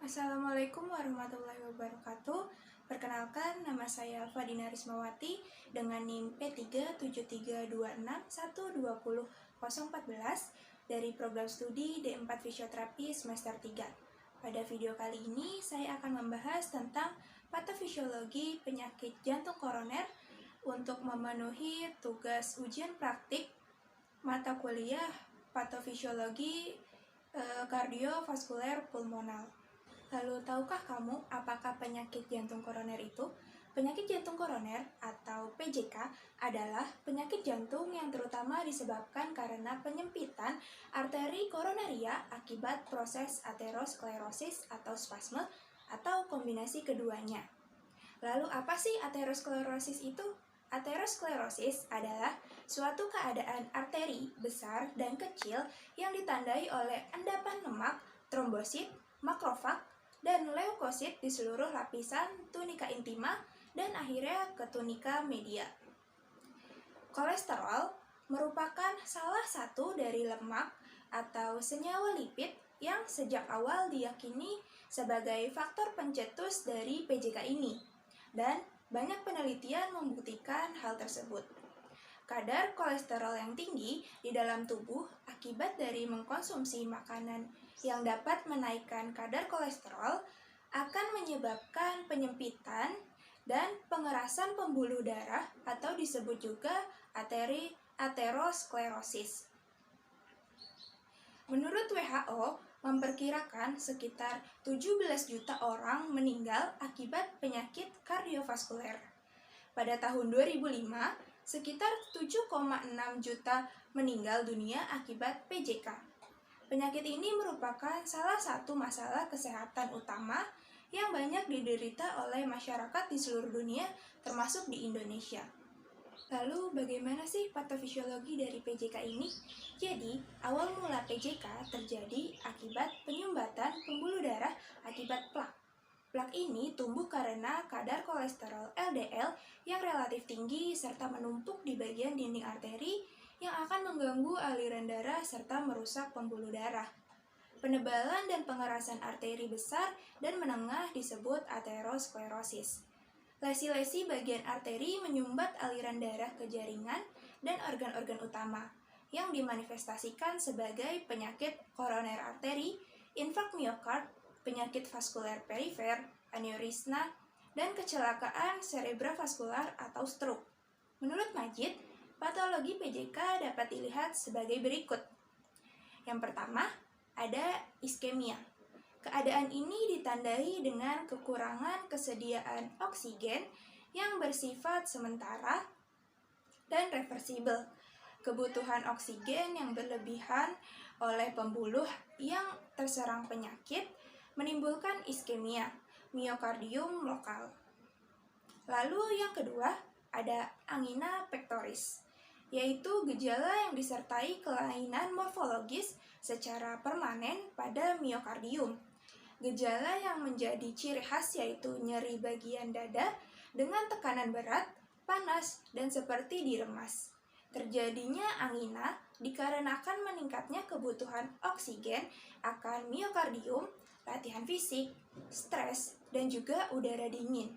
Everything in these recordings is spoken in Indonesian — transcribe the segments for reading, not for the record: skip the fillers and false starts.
Assalamualaikum warahmatullahi wabarakatuh. Perkenalkan, nama saya Fadina Rismawati dengan NIM P37326120014 dari program studi D4 Fisioterapi semester 3. Pada video kali ini, saya akan membahas tentang patofisiologi penyakit jantung koroner untuk memenuhi tugas ujian praktik mata kuliah patofisiologi kardiovaskuler pulmonal. Lalu, tahukah kamu apakah penyakit jantung koroner itu? Penyakit jantung koroner atau PJK adalah penyakit jantung yang terutama disebabkan karena penyempitan arteri koronaria akibat proses aterosklerosis atau spasme atau kombinasi keduanya. Lalu, apa sih aterosklerosis itu? Aterosklerosis adalah suatu keadaan arteri besar dan kecil yang ditandai oleh endapan lemak, trombosit, makrofag, dan leukosit di seluruh lapisan tunika intima dan akhirnya ke tunika media. Kolesterol merupakan salah satu dari lemak atau senyawa lipid yang sejak awal diyakini sebagai faktor pencetus dari PJK ini, dan banyak penelitian membuktikan hal tersebut. Kadar kolesterol yang tinggi di dalam tubuh akibat dari mengkonsumsi makanan yang dapat menaikkan kadar kolesterol akan menyebabkan penyempitan dan pengerasan pembuluh darah atau disebut juga aterosklerosis. Menurut WHO, memperkirakan sekitar 17 juta orang meninggal akibat penyakit kardiovaskuler. Pada tahun 2005, sekitar 7,6 juta meninggal dunia akibat PJK. Penyakit ini merupakan salah satu masalah kesehatan utama yang banyak diderita oleh masyarakat di seluruh dunia, termasuk di Indonesia. Lalu, bagaimana sih patofisiologi dari PJK ini? Jadi, awal mula PJK terjadi akibat penyumbatan pembuluh darah akibat plak. Plak ini tumbuh karena kadar kolesterol LDL yang relatif tinggi serta menumpuk di bagian dinding arteri yang akan mengganggu aliran darah serta merusak pembuluh darah. Penebalan dan pengerasan arteri besar dan menengah disebut aterosklerosis. Lesi-lesi bagian arteri menyumbat aliran darah ke jaringan dan organ-organ utama yang dimanifestasikan sebagai penyakit koroner arteri, infark miokard, penyakit vaskuler perifer, aneurisma, dan kecelakaan cerebrovaskular atau stroke. Menurut Majid, patologi PJK dapat dilihat sebagai berikut. Yang pertama, ada iskemia. Keadaan ini ditandai dengan kekurangan kesediaan oksigen yang bersifat sementara dan reversibel. Kebutuhan oksigen yang berlebihan oleh pembuluh yang terserang penyakit menimbulkan iskemia miokardium lokal. Lalu yang kedua, ada angina pectoris, yaitu gejala yang disertai kelainan morfologis secara permanen pada miokardium. Gejala yang menjadi ciri khas yaitu nyeri bagian dada dengan tekanan berat, panas, dan seperti diremas. Terjadinya angina dikarenakan meningkatnya kebutuhan oksigen akan miokardium, latihan fisik, stres, dan juga udara dingin.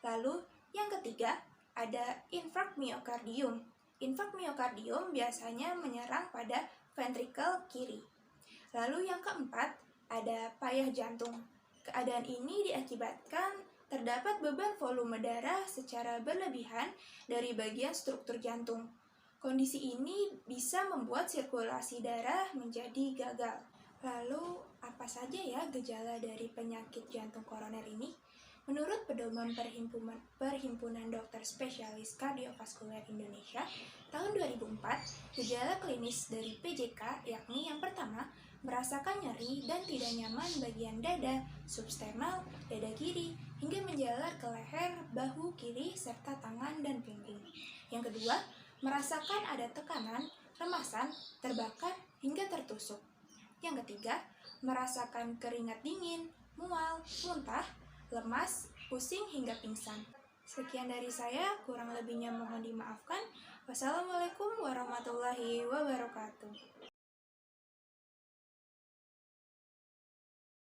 Lalu, yang ketiga, ada infark miokardium. Infark miokardium biasanya menyerang pada ventrikel kiri. Lalu yang keempat, ada payah jantung. Keadaan ini diakibatkan terdapat beban volume darah secara berlebihan dari bagian struktur jantung. Kondisi ini bisa membuat sirkulasi darah menjadi gagal. Lalu, apa saja ya gejala dari penyakit jantung koroner ini? Menurut pedoman Perhimpunan Dokter Spesialis Kardiovaskuler Indonesia tahun 2004, gejala klinis dari PJK yakni yang pertama, merasakan nyeri dan tidak nyaman bagian dada, substernal, dada kiri, hingga menjalar ke leher, bahu kiri, serta tangan dan pinggang. Yang kedua, merasakan ada tekanan, remasan, terbakar, hingga tertusuk. Yang ketiga, merasakan keringat dingin, mual, muntah, lemas, pusing, hingga pingsan. Sekian dari saya, kurang lebihnya mohon dimaafkan. Wassalamualaikum warahmatullahi wabarakatuh.